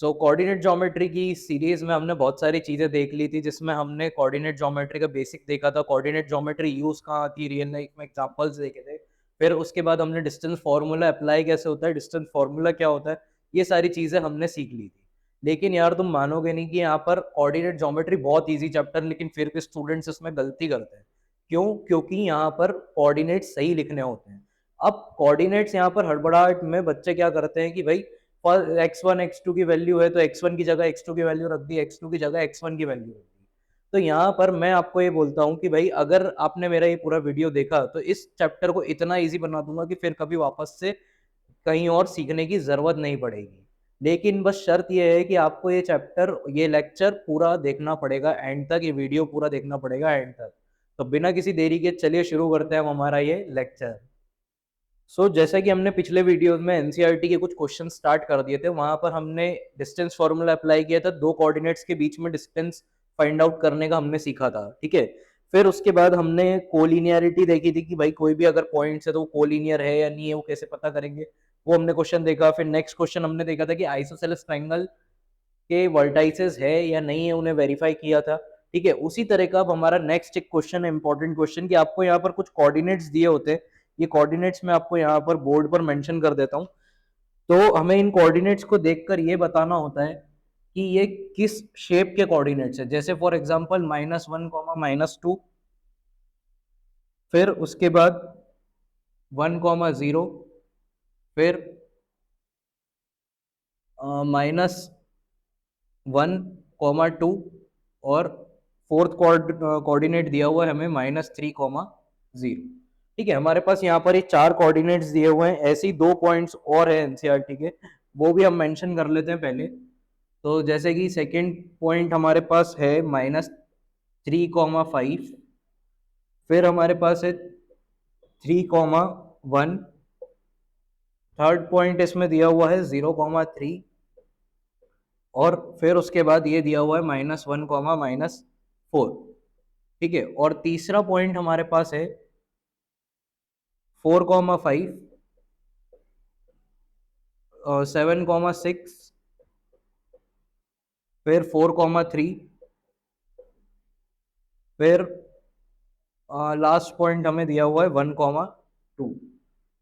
सो coordinate geometry की series में हमने बहुत सारी चीज़ें देख ली थी, जिसमें हमने कोऑर्डिनेट ज्योमेट्री का बेसिक देखा था, कोऑर्डिनेट ज्योमेट्री यूज़ कहाँ आती है, रियल लाइफ में एग्जांपल्स देखे थे। फिर उसके बाद हमने डिस्टेंस फार्मूला अप्लाई कैसे होता है, डिस्टेंस फार्मूला क्या होता है, ये सारी चीज़ें हमने सीख ली थी। लेकिन यार तुम मानोगे नहीं कि यहाँ पर कोऑर्डिनेट ज्योमेट्री बहुत ईजी चैप्टर, लेकिन फिर भी स्टूडेंट्स इसमें गलती करते हैं। क्यों? क्योंकि यहाँ पर कोऑर्डिनेट सही लिखने होते हैं। अब कोऑर्डिनेट्स यहाँ पर हड़बड़ाहट में बच्चे क्या करते हैं कि भाई x1 x2 की वैल्यू है तो x1 की जगह x2 की वैल्यू रख दी, x2 की जगह x1 की वैल्यू रख दी। तो यहाँ पर मैं आपको ये बोलता हूँ कि भाई अगर आपने मेरा ये पूरा वीडियो देखा तो इस चैप्टर को इतना ईजी बना दूंगा कि फिर कभी वापस से कहीं और सीखने की जरूरत नहीं पड़ेगी। लेकिन बस शर्त यह है कि आपको ये चैप्टर, ये लेक्चर पूरा देखना पड़ेगा एंड तक, ये वीडियो पूरा देखना पड़ेगा एंड तक। तो बिना किसी देरी के चलिए शुरू करते हैं हम हमारा ये लेक्चर। जैसा कि हमने पिछले वीडियोस में एनसीईआरटी के कुछ क्वेश्चन स्टार्ट कर दिए थे, वहां पर हमने डिस्टेंस फॉर्मूला अप्लाई किया था, दो कोऑर्डिनेट्स के बीच में डिस्टेंस फाइंड आउट करने का हमने सीखा था, ठीक है। फिर उसके बाद हमने कोलिनियरिटी देखी थी कि भाई कोई भी अगर पॉइंट्स है तो वो कोलिनियर है या नहीं है, वो कैसे पता करेंगे, वो हमने क्वेश्चन देखा। फिर नेक्स्ट क्वेश्चन हमने देखा था कि आइसोसेलेस ट्रायंगल के वर्टाइसेस है या नहीं है, उन्हें वेरीफाई किया था, ठीक है। उसी तरह का अब हमारा नेक्स्ट एक क्वेश्चन है, इंपॉर्टेंट क्वेश्चन, कि आपको यहाँ पर कुछ कोऑर्डिनेट्स दिए होते हैं। ये कोऑर्डिनेट्स मैं आपको यहाँ पर बोर्ड पर मेंशन कर देता हूँ। तो हमें इन कोऑर्डिनेट्स को देखकर ये बताना होता है कि ये किस शेप के कोऑर्डिनेट्स है। जैसे फॉर एग्जांपल -1, -2, फिर उसके बाद 1, 0, फिर -1, 2, और फोर्थ कोऑर्डिनेट दिया हुआ है हमें -3, 0। ठीक है, हमारे पास यहाँ पर ये चार कोऑर्डिनेट्स दिए हुए हैं। ऐसे ही दो पॉइंट्स और है एनसीईआरटी के, वो भी हम मेंशन कर लेते हैं पहले। तो जैसे कि सेकंड पॉइंट हमारे पास है -3, 5, फिर हमारे पास है 3, 1, थर्ड पॉइंट इसमें दिया हुआ है 0, 3, और फिर उसके बाद ये दिया हुआ है -1, -4। ठीक है, और तीसरा पॉइंट हमारे पास है 4, 5, 7, 6, फिर 4, 3, फिर लास्ट पॉइंट हमें दिया हुआ है 1, 2।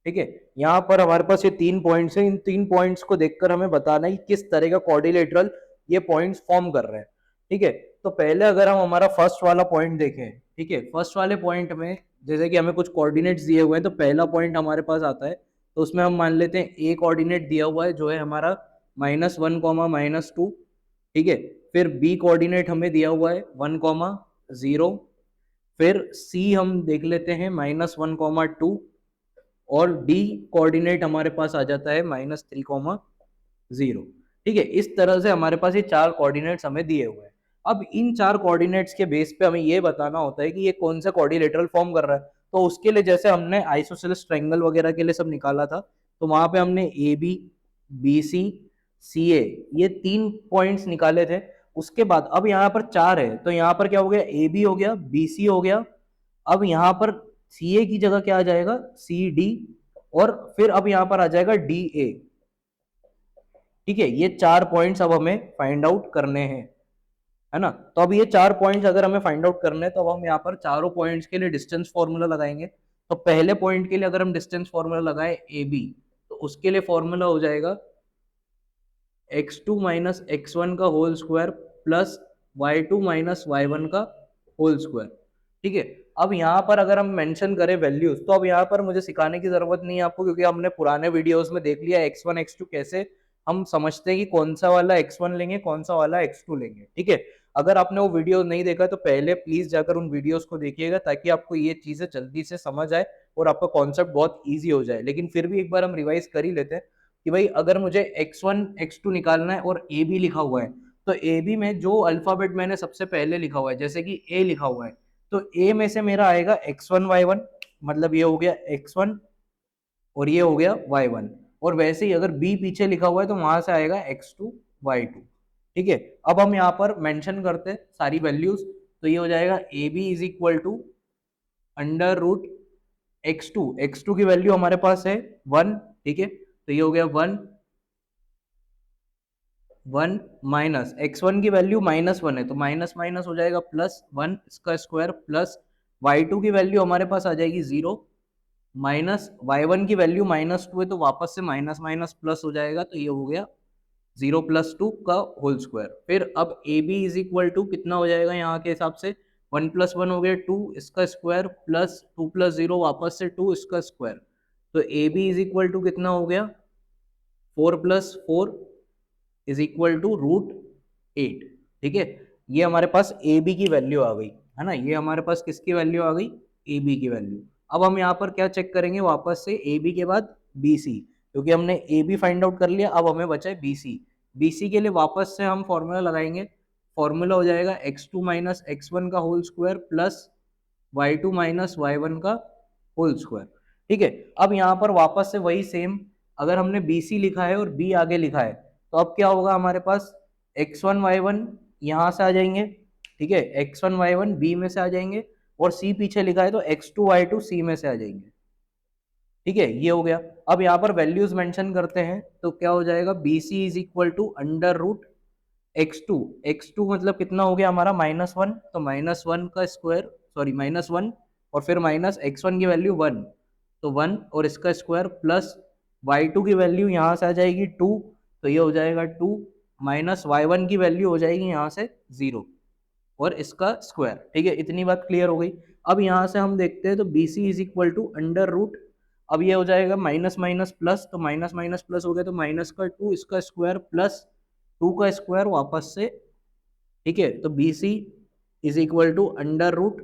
ठीक है, यहाँ पर हमारे पास ये तीन पॉइंट्स हैं। इन तीन पॉइंट्स को देखकर हमें बताना है कि किस तरह का क्वाड्रिलेटरल ये पॉइंट्स फॉर्म कर रहे हैं। ठीक है, तो पहले अगर हम हमारा फर्स्ट वाला पॉइंट देखें, ठीक है, फर्स्ट वाले पॉइंट में जैसे कि हमें कुछ कोऑर्डिनेट्स दिए हुए हैं, तो पहला पॉइंट हमारे पास आता है, तो उसमें हम मान लेते हैं ए कोऑर्डिनेट दिया हुआ है जो है हमारा -1, -2। ठीक है, फिर बी कोऑर्डिनेट हमें दिया हुआ है 1, 0। फिर सी हम देख लेते हैं -1, 2, और डी कोऑर्डिनेट हमारे पास आ जाता है -3, 0। ठीक है, इस तरह से हमारे पास ये चार कोऑर्डिनेट्स हमें दिए हुए हैं। अब इन चार कोऑर्डिनेट्स के बेस पे हमें ये बताना होता है कि ये कौन सा क्वाड्रिलेटरल फॉर्म कर रहा है। तो उसके लिए जैसे हमने आइसोसेलेस ट्रायंगल वगैरह के लिए सब निकाला था, तो वहां पे हमने ए बी, बी सी, सी ए, ये तीन पॉइंट्स निकाले थे। उसके बाद अब यहाँ पर चार है, तो यहाँ पर क्या हो गया, ए बी हो गया, बी सी हो गया। अब यहाँ पर सी ए की जगह क्या आ जाएगा, सी डी, और फिर अब यहाँ पर आ जाएगा डी ए। ठीक है, ये चार पॉइंट्स अब हमें फाइंड आउट करने हैं, है ना। तो अब ये चार पॉइंट्स अगर हमें फाइंड आउट करने हैं, तो अब हम यहाँ पर चारों पॉइंट्स के लिए डिस्टेंस फॉर्मूला लगाएंगे। तो पहले पॉइंट के लिए अगर हम डिस्टेंस फॉर्मूला लगाए ए बी, तो उसके लिए फॉर्मूला हो जाएगा x2 माइनस x1 का whole square plus y2 minus y1 का होल स्क्वायर। ठीक है, अब यहाँ पर अगर हम मेंशन करें वैल्यूज, तो अब यहाँ पर मुझे सिखाने की जरूरत नहीं है आपको, क्योंकि हमने पुराने वीडियोस में देख लिया x1 x2 कैसे हम समझते हैं कि कौन सा वाला x1 लेंगे, कौन सा वाला x2 लेंगे। ठीक है, अगर आपने वो वीडियो नहीं देखा तो पहले प्लीज जाकर उन वीडियोस को देखिएगा, ताकि आपको ये चीजें जल्दी से समझ आए और आपका कॉन्सेप्ट बहुत ईजी हो जाए। लेकिन फिर भी एक बार हम रिवाइज कर ही लेते हैं कि भाई अगर मुझे x1 x2 निकालना है और ए बी लिखा हुआ है, तो ए बी में जो अल्फाबेट मैंने सबसे पहले लिखा हुआ है, जैसे कि ए लिखा हुआ है, तो ए में से मेरा आएगा x1 y1, मतलब ये हो गया x1 और ये हो गया y1। और वैसे ही अगर बी पीछे लिखा हुआ है तो वहां से आएगा x2 y2। ठीक है, अब हम यहाँ पर मेंशन करते हैं सारी वैल्यूज, तो ये हो जाएगा A B is equal to √x2। x2 की वैल्यू हमारे पास है 1। ठीक है, तो ये हो गया 1 1 माइनस x1 की वैल्यू -1 है तो माइनस माइनस हो जाएगा +1 इसका स्क्वायर प्लस y2 की वैल्यू हमारे पास आ जाएगी 0 माइनस y1 की वैल्यू -2 है तो वापस से माइनस माइनस प्लस हो जाएगा तो ये हो गया 0 + 2 का होल स्क्वायर। फिर अब A B is equal to कितना हो जाएगा यहाँ के हिसाब से 1 + 1 हो गया 2 इसका स्क्वायर प्लस 2 + 0 वापस से 2 इसका स्क्वायर। तो A B is equal to कितना हो गया 4 + 4 इज इक्वल टू √8। ठीक है, ये हमारे पास ए बी की वैल्यू आ गई है ना, ये हमारे पास किसकी वैल्यू आ गई ए बी की वैल्यू। अब हम यहाँ पर क्या चेक करेंगे वापस से ए बी के बाद बी सी, क्योंकि हमने ए बी फाइंड आउट कर लिया अब हमें बचा है बी सी। बी सी के लिए वापस से हम फॉर्मूला लगाएंगे, फॉर्मूला हो जाएगा x2 - x1 का whole square plus y2 - y1 का होल स्क्वायर। ठीक है, अब यहाँ पर वापस से वही सेम, अगर हमने बी सी लिखा है और बी आगे लिखा है तो अब क्या होगा हमारे पास x1 y1 यहाँ से आ जाएंगे। ठीक है, x1 y1 बी में से आ जाएंगे और सी पीछे लिखा है तो x2 y2 सी में से आ जाएंगे। ठीक है, ये हो गया। अब यहाँ पर वैल्यूज मेंशन करते हैं तो क्या हो जाएगा B C is equal to √x2। x2 मतलब कितना हो गया हमारा -1 तो -1 का स्क्वायर सॉरी -1 और फिर माइनस x1 की वैल्यू 1 तो 1 और इसका स्क्वायर प्लस y2 की वैल्यू यहाँ से आ जाएगी 2 तो ये हो जाएगा 2 माइनस y1 की वैल्यू हो जाएगी यहाँ से 0 और इसका स्क्वायर। ठीक है, इतनी बात क्लियर हो गई। अब यहाँ से हम देखते हैं तो B C is equal to under root, अब ये हो जाएगा माइनस माइनस प्लस तो माइनस माइनस प्लस हो गया तो माइनस का 2 इसका स्क्वायर प्लस 2 का स्क्वायर वापस से। ठीक है, तो B C is equal to under root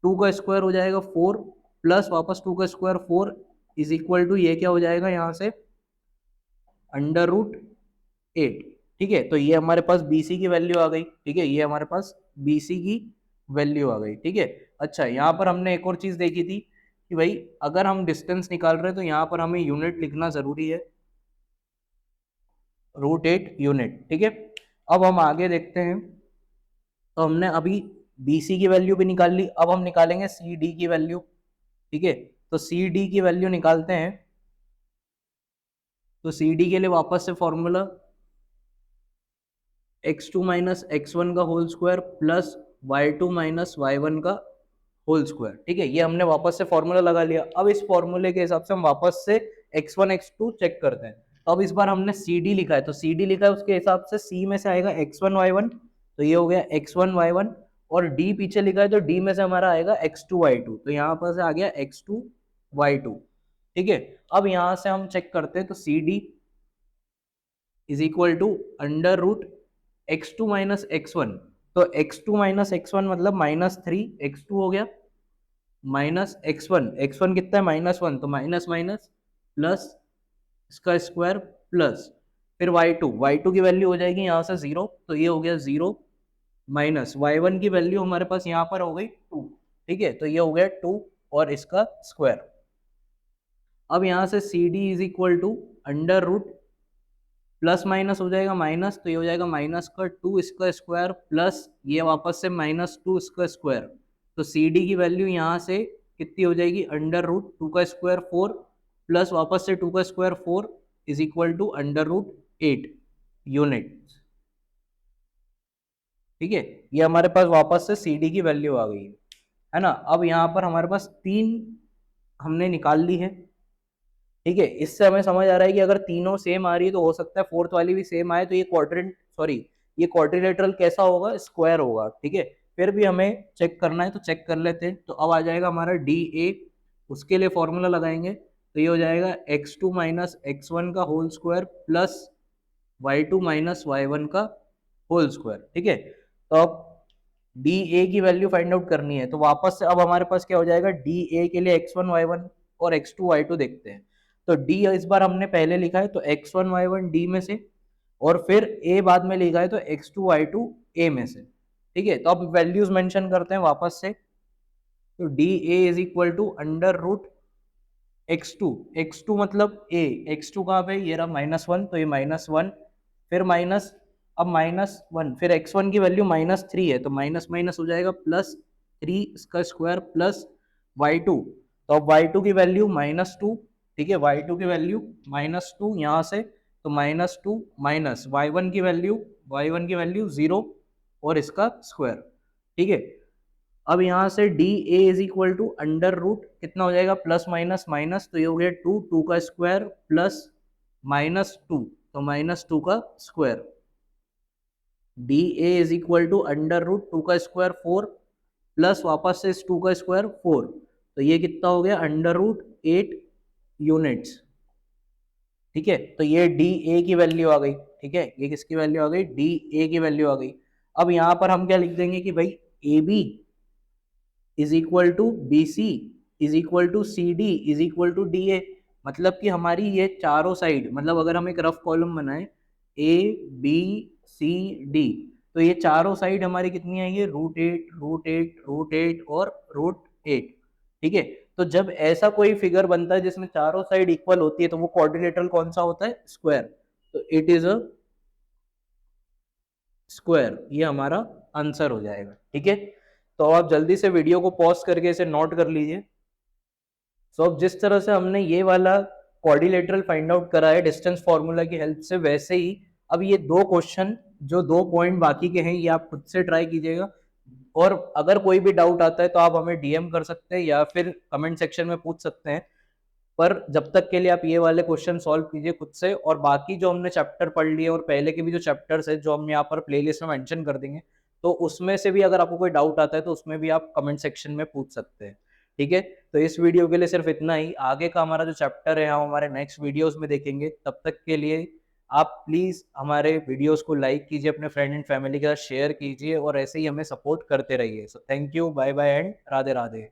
2 का स्क्वायर हो जाएगा 4 प्लस वापस 2 का स्क्वायर 4 इज इक्वल टू ये क्या हो जाएगा यहाँ से √8। ठीक है, तो ये हमारे पास BC की वैल्यू आ गई। ठीक है, ये हमारे पास BC की वैल्यू आ गई। ठीक है, अच्छा यहाँ पर हमने एक और चीज देखी थी कि भाई अगर हम डिस्टेंस निकाल रहे हैं तो यहाँ पर हमें यूनिट लिखना जरूरी है, √8 यूनिट। ठीक है, अब हम आगे देखते हैं तो हमने अभी BC की वैल्यू भी निकाल ली, अब हम निकालेंगे CD की वैल्यू। ठीक है, तो CD की वैल्यू निकालते हैं तो CD के लिए वापस से फॉर्मूला x2 - x1 का whole square plus y2 - y1 का होल स्क्वायर। ठीक है, ये हमने वापस से फॉर्मूला लगा लिया। अब इस फॉर्मूले के हिसाब से हम वापस से x1 x2 चेक करते हैं। तो अब इस बार हमने CD लिखा है तो CD लिखा है उसके हिसाब से C में से आएगा x1 y1 तो ये हो गया x1 y1 और D पीछे लिखा है तो D में से हमारा आएगा x2 y2 तो यहाँ पर से आ गया x2 y2। ठीक है, अब यहाँ से हम चेक करते हैं तो CD is equal to under root x2 - x1 तो x2 - x1 मतलब -3 x2 हो गया माइनस x1 कितना है -1 तो माइनस माइनस प्लस इसका स्क्वायर प्लस फिर y2 की वैल्यू हो जाएगी यहाँ से 0 तो ये हो गया 0 माइनस y1 की वैल्यू हमारे पास यहाँ पर हो गई 2। ठीक है, तो ये हो गया 2 और इसका स्क्वायर। अब यहाँ से CD is equal to under root plus minus हो जाएगा माइनस तो ये हो जाएगा माइनस का 2 इसका स्क्वायर प्लस ये वापस से -2 इसका स्क्वायर तो CD की वैल्यू यहाँ से कितनी हो जाएगी अंडर रूट 2 का स्क्वायर 4 प्लस वापस से 2 का square 4 is equal to under root 8 unit. ठीक है, ये हमारे पास वापस से CD की वैल्यू आ गई है ना। अब यहाँ पर हमारे पास 3 हमने निकाल ली है। ठीक है, इससे हमें समझ आ रहा है कि अगर तीनों सेम आ रही है तो हो सकता है फोर्थ वाली भी सेम आए तो ये ये क्वाड्रिलेटरल कैसा होगा स्क्वायर होगा। ठीक है, फिर भी हमें चेक करना है तो चेक कर लेते हैं। तो अब आ जाएगा हमारा DA, उसके लिए फॉर्मूला लगाएंगे तो ये हो जाएगा x2 - x1 का whole square plus y2 - y1 का होल स्क्वायर। ठीक है, तो अब DA की वैल्यू फाइंड आउट करनी है तो वापस से अब हमारे पास क्या हो जाएगा DA के लिए x1 y1 और x2 y2 देखते हैं। तो D इस बार हमने पहले लिखा है तो x1 y1 D में से और फिर A बाद में लिखा है तो x2 y2 A में से। ठीक है, तो अब वैल्यूज मेंशन करते हैं वापस से तो DA is equal to under root x2 मतलब A, x2 कहाँ पे ये रहा -1 तो ये -1 फिर माइनस अब -1 फिर x1 की वैल्यू -3 है तो माइनस माइनस हो जाएगा +3 इसका स्क्वायर प्लस y2 तो अब y2 की वैल्यू -2। ठीक है, y2 की वैल्यू -2 यहाँ से तो -2 माइनस y1 की वैल्यू 0 और इसका स्क्वायर। ठीक है, अब यहाँ से D A is equal to under root कितना हो जाएगा, प्लस माइनस माइनस, तो ये हो गया 2 का स्क्वायर प्लस -2, तो -2 का square. D A is equal to under root 2 का स्क्वायर 4 प्लस वापस से 2 का स्क्वायर 4, तो ये कितना हो गया, अंडर रूट 8 यूनिट्स। ठीक है, तो ये डी ए की वैल्यू आ गई। ठीक है, ये किसकी वैल्यू आ गई, डी ए की वैल्यू आ गई। अब यहाँ पर हम क्या लिख देंगे कि भाई A B is equal to B C is equal to C D is equal to D A. मतलब कि हमारी ये चारों साइड, मतलब अगर हम एक रफ कॉलम बनाए ए बी सी डी, तो ये चारों साइड हमारी कितनी आएंगी, √8 √8 √8 और √8। ठीक है, तो जब ऐसा कोई फिगर बनता है जिसमें चारों साइड इक्वल होती है तो वो क्वाड्रिलेटरल कौन सा होता है, स्क्वायर। तो इट इज अ स्क्वायर, ये हमारा आंसर हो जाएगा। ठीक है, तो आप जल्दी से वीडियो को पॉज करके इसे नोट कर लीजिए। सो अब जिस तरह से हमने ये वाला क्वाड्रिलेटरल फाइंड आउट करा है डिस्टेंस फॉर्मूला की हेल्प से, वैसे ही अब ये दो क्वेश्चन जो 2 पॉइंट बाकी के हैं ये आप खुद से ट्राई कीजिएगा। और अगर कोई भी डाउट आता है तो आप हमें डीएम कर सकते हैं या फिर कमेंट सेक्शन में पूछ सकते हैं। पर जब तक के लिए आप ये वाले क्वेश्चन सॉल्व कीजिए खुद से, और बाकी जो हमने चैप्टर पढ़ लिए और पहले के भी जो चैप्टर्स है जो हम यहाँ पर प्लेलिस्ट में मेंशन कर देंगे, तो उसमें से भी अगर आपको कोई डाउट आता है तो उसमें भी आप कमेंट सेक्शन में पूछ सकते हैं। ठीक है, तो इस वीडियो के लिए सिर्फ इतना ही। आगे का हमारा जो चैप्टर है हम हमारे नेक्स्ट वीडियोस में देखेंगे। तब तक के लिए आप प्लीज हमारे वीडियोस को लाइक कीजिए, अपने फ्रेंड एंड फैमिली के साथ शेयर कीजिए और ऐसे ही हमें सपोर्ट करते रहिए। So thank you, bye bye and Radhe Radhe.